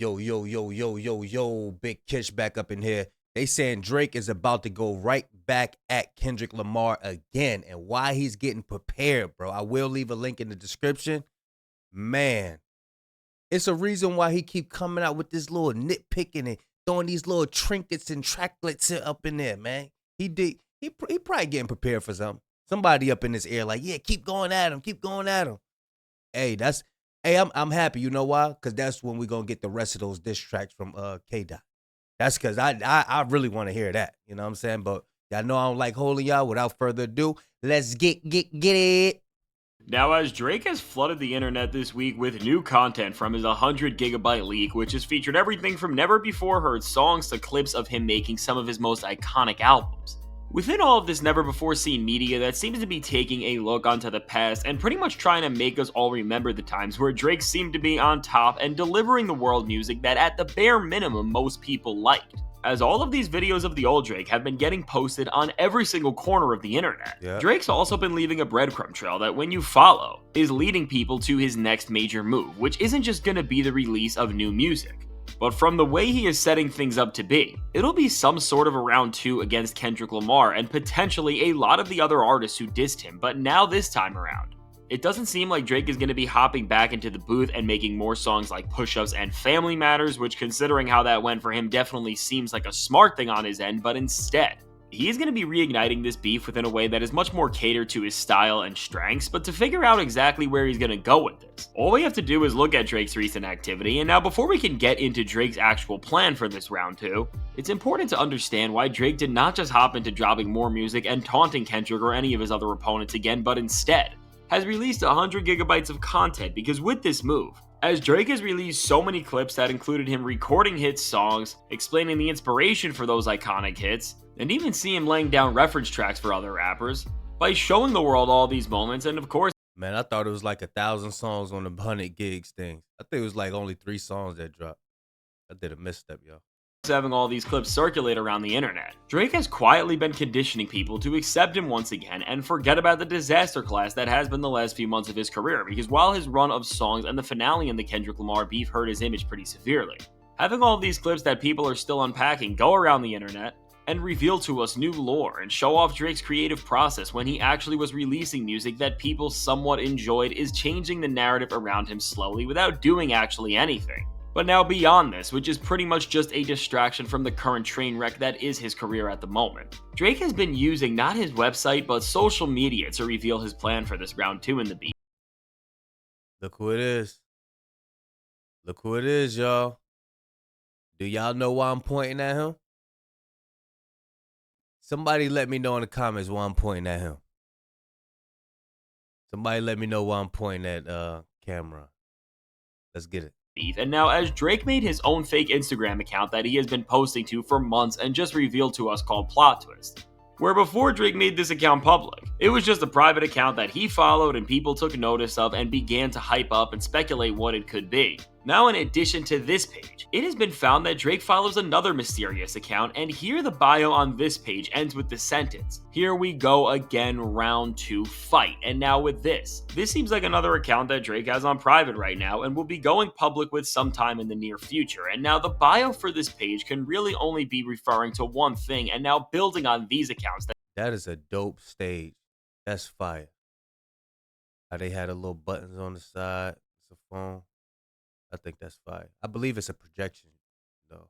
Yo, yo, yo, yo, yo, yo, Big Kish back up in here. They saying Drake is about to go right back at Kendrick Lamar again, and why he's getting prepared, bro. I will leave a link in the description. Man, it's a reason why he keep coming out with this little nitpicking and throwing these little trinkets and tracklets up in there, man. He probably getting prepared for something. Somebody up in his ear like, yeah, keep going at him, keep going at him. Hey, I'm happy. You know why? Because that's when we gonna get the rest of those diss tracks from K Dot. That's because I really want to hear that. You know what I'm saying? But y'all know I don't like holding y'all. Without further ado, let's get it. Now, as Drake has flooded the internet this week with new content from his 100 GB leak, which has featured everything from never before heard songs to clips of him making some of his most iconic albums. Within all of this never before seen media that seems to be taking a look onto the past and pretty much trying to make us all remember the times where Drake seemed to be on top and delivering the world music that at the bare minimum most people liked. As all of these videos of the old Drake have been getting posted on every single corner of the internet, Drake's also been leaving a breadcrumb trail that when you follow, is leading people to his next major move, which isn't just gonna be the release of new music. But from the way he is setting things up to be, it'll be some sort of a round 2 against Kendrick Lamar and potentially a lot of the other artists who dissed him, but now this time around. It doesn't seem like Drake is going to be hopping back into the booth and making more songs like Push-Ups and Family Matters, which considering how that went for him definitely seems like a smart thing on his end, but instead, he is going to be reigniting this beef within a way that is much more catered to his style and strengths, but to figure out exactly where he's going to go with this, all we have to do is look at Drake's recent activity, and now before we can get into Drake's actual plan for this round 2, it's important to understand why Drake did not just hop into dropping more music and taunting Kendrick or any of his other opponents again, but instead has released 100 GB of content, because with this move, as Drake has released so many clips that included him recording hit songs, explaining the inspiration for those iconic hits, and even see him laying down reference tracks for other rappers, by showing the world all these moments, and of course, Man, I thought it was like 1,000 songs on the 100 gigs thing. I think it was like only 3 songs that dropped. I did a misstep, yo. having all these clips circulate around the internet, Drake has quietly been conditioning people to accept him once again and forget about the disaster class that has been the last few months of his career, because while his run of songs and the finale in the Kendrick Lamar beef hurt his image pretty severely, having all these clips that people are still unpacking go around the internet and reveal to us new lore and show off Drake's creative process when he actually was releasing music that people somewhat enjoyed is changing the narrative around him slowly without doing actually anything. But now beyond this, which is pretty much just a distraction from the current train wreck that is his career at the moment, Drake has been using not his website but social media to reveal his plan for this round 2 in the beat. Look who it is. Look who it is, y'all. Do y'all know why I'm pointing at him? Somebody let me know in the comments why I'm pointing at him. Somebody let me know why I'm pointing at camera. Let's get it. And now, as Drake made his own fake Instagram account that he has been posting to for months and just revealed to us called Plot Twist, where before Drake made this account public, it was just a private account that he followed and people took notice of and began to hype up and speculate what it could be. Now, in addition to this page, it has been found that Drake follows another mysterious account, and here the bio on this page ends with the sentence, "Here we go again, round 2 fight." And now with this seems like another account that Drake has on private right now and will be going public with sometime in the near future. And now the bio for this page can really only be referring to one thing, and now building on these accounts. That is a dope stage. That's fire. How they had a little buttons on the side. It's a phone. I think that's fire. I believe it's a projection, though.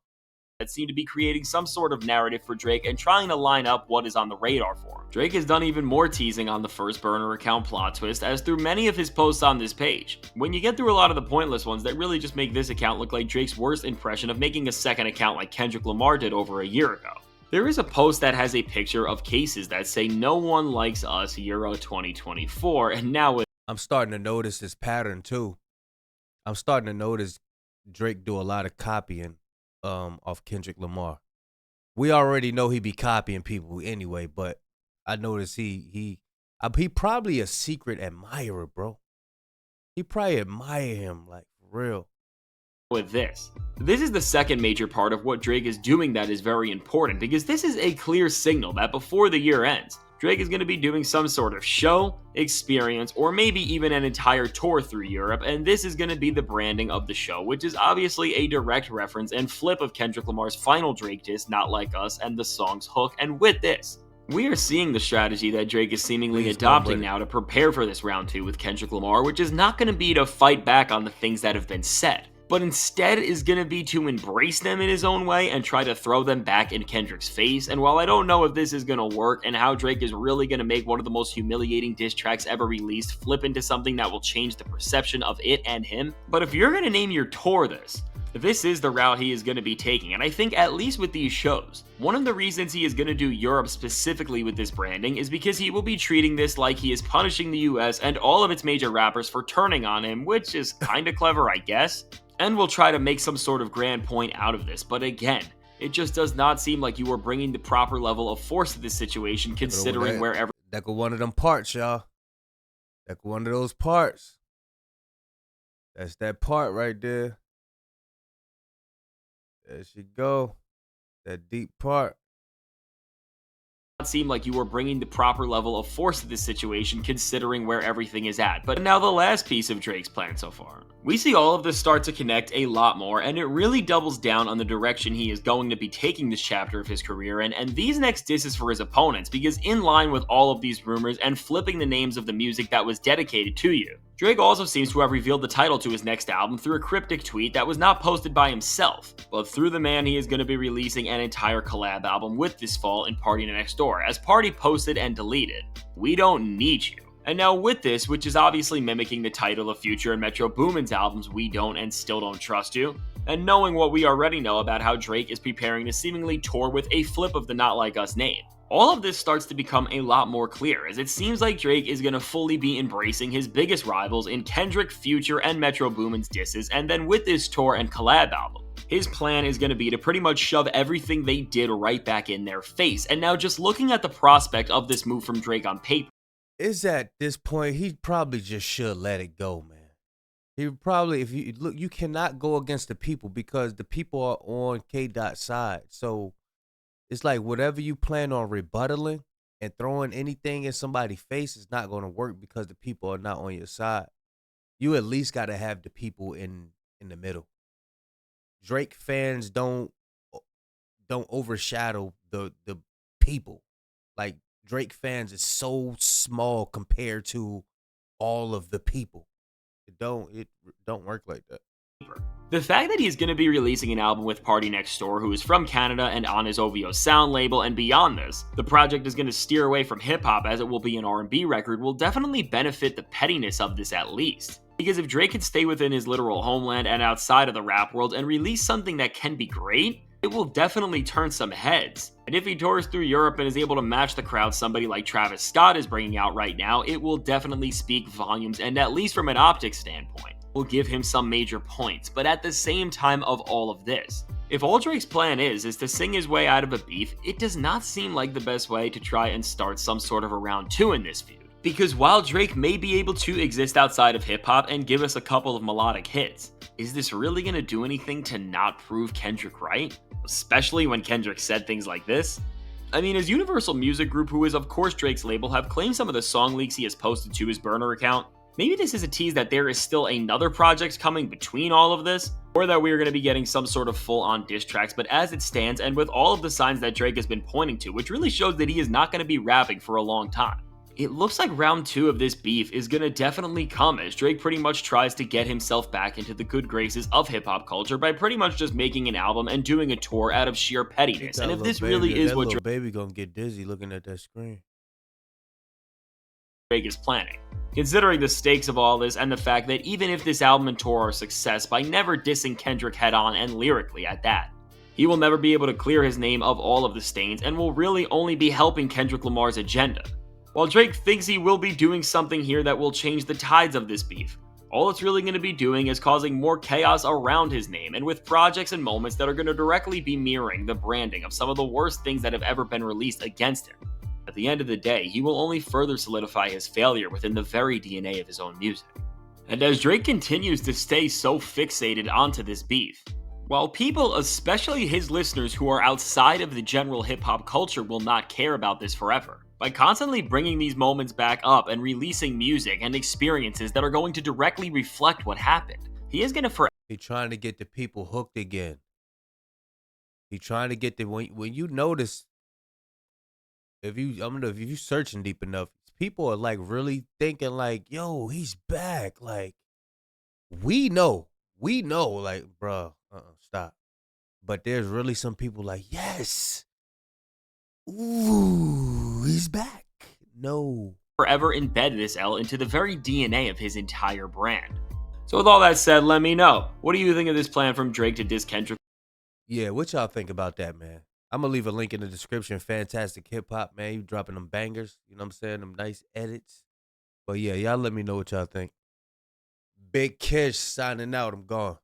That seem to be creating some sort of narrative for Drake and trying to line up what is on the radar for him. Drake has done even more teasing on the first burner account Plot Twist, as through many of his posts on this page, when you get through a lot of the pointless ones that really just make this account look like Drake's worst impression of making a second account like Kendrick Lamar did over a year ago. There is a post that has a picture of cases that say "No one likes us Euro 2024," and now I'm starting to notice this pattern too. I'm starting to notice Drake do a lot of copying off Kendrick Lamar. We already know he be copying people anyway, but I notice he probably a secret admirer, bro. He probably admire him like for real. With this is the second major part of what Drake is doing that is very important, because this is a clear signal that before the year ends, Drake is going to be doing some sort of show, experience, or maybe even an entire tour through Europe, and this is going to be the branding of the show, which is obviously a direct reference and flip of Kendrick Lamar's final Drake diss, Not Like Us, and the song's hook. And with this, we are seeing the strategy that Drake is seemingly adopting now to prepare for this round 2 with Kendrick Lamar, which is not going to be to fight back on the things that have been said, but instead is going to be to embrace them in his own way and try to throw them back in Kendrick's face. And while I don't know if this is going to work and how Drake is really going to make one of the most humiliating diss tracks ever released flip into something that will change the perception of it and him, but if you're going to name your tour this is the route he is going to be taking, and I think at least with these shows, one of the reasons he is going to do Europe specifically with this branding is because he will be treating this like he is punishing the US and all of its major rappers for turning on him, which is kinda clever, I guess, and will try to make some sort of grand point out of this. But again, it just does not seem like you are bringing the proper level of force to this situation, considering wherever. That go one of them parts, y'all. That go one of those parts. That's that part right there. There she go. That deep part. Seem like you are bringing the proper level of force to this situation, considering where everything is at. But now the last piece of Drake's plan so far. We see all of this start to connect a lot more, and it really doubles down on the direction he is going to be taking this chapter of his career and these next disses for his opponents, because in line with all of these rumors and flipping the names of the music that was dedicated to you, Drake also seems to have revealed the title to his next album through a cryptic tweet that was not posted by himself, but through the man he is going to be releasing an entire collab album with this fall in Party Next Door, as Party posted and deleted, "We don't need you." And now with this, which is obviously mimicking the title of Future and Metro Boomin's albums We Don't and Still Don't Trust You, and knowing what we already know about how Drake is preparing to seemingly tour with a flip of the Not Like Us name, all of this starts to become a lot more clear, as it seems like Drake is going to fully be embracing his biggest rivals in Kendrick, Future, and Metro Boomin's disses, and then with this tour and collab album, his plan is going to be to pretty much shove everything they did right back in their face. And now just looking at the prospect of this move from Drake on paper, is at this point, he probably just should let it go, man. He probably, if you look, you cannot go against the people because the people are on K-Dot's side. So it's like whatever you plan on rebuttaling and throwing anything in somebody's face is not going to work because the people are not on your side. You at least got to have the people in the middle. Drake fans don't overshadow the people. Like, Drake fans is so small compared to all of the people. It don't work like that. The fact that he's going to be releasing an album with Party Next Door, who is from Canada and on his OVO sound label, and beyond this, the project is going to steer away from hip-hop as it will be an R&B record, will definitely benefit the pettiness of this at least. Because if Drake can stay within his literal homeland and outside of the rap world and release something that can be great, it will definitely turn some heads. And if he tours through Europe and is able to match the crowd somebody like Travis Scott is bringing out right now, it will definitely speak volumes, and at least from an optics standpoint, will give him some major points. But at the same time of all of this, if all Drake's plan is to sing his way out of a beef, it does not seem like the best way to try and start some sort of a round 2 in this feud. Because while Drake may be able to exist outside of hip-hop and give us a couple of melodic hits, is this really going to do anything to not prove Kendrick right? Especially when Kendrick said things like this? I mean, his Universal Music Group, who is of course Drake's label, have claimed some of the song leaks he has posted to his burner account. Maybe this is a tease that there is still another project coming between all of this, or that we are going to be getting some sort of full-on diss tracks, but as it stands, and with all of the signs that Drake has been pointing to, which really shows that he is not going to be rapping for a long time, it looks like round 2 of this beef is going to definitely come as Drake pretty much tries to get himself back into the good graces of hip-hop culture by pretty much just making an album and doing a tour out of sheer pettiness. And if this really is what Drake gonna get dizzy looking at that screen, Drake is planning. Considering the stakes of all this and the fact that even if this album and tour are a success by never dissing Kendrick head-on and lyrically at that, he will never be able to clear his name of all of the stains and will really only be helping Kendrick Lamar's agenda. While Drake thinks he will be doing something here that will change the tides of this beef, all it's really going to be doing is causing more chaos around his name, and with projects and moments that are going to directly be mirroring the branding of some of the worst things that have ever been released against him. At the end of the day, he will only further solidify his failure within the very DNA of his own music. And as Drake continues to stay so fixated onto this beef, while people, especially his listeners who are outside of the general hip-hop culture, will not care about this forever, By constantly bringing these moments back up and releasing music and experiences that are going to directly reflect what happened, he is going to forever He trying to get the people hooked again. He trying to get the when you notice if you searching deep enough, people are like really thinking like, yo, he's back. Like we know, like, bruh, stop. But there's really some people like, yes, ooh, he's back. No, embed this L into the very DNA of his entire brand. So, with all that said, let me know. What do you think of this plan from Drake to diss Kendrick? yeah, what y'all think about that, man? I'm gonna leave a link in the description. Fantastic hip hop, man. You dropping them bangers, you know what I'm saying? Them nice edits. But yeah, y'all let me know what y'all think. Big Kish signing out. I'm gone.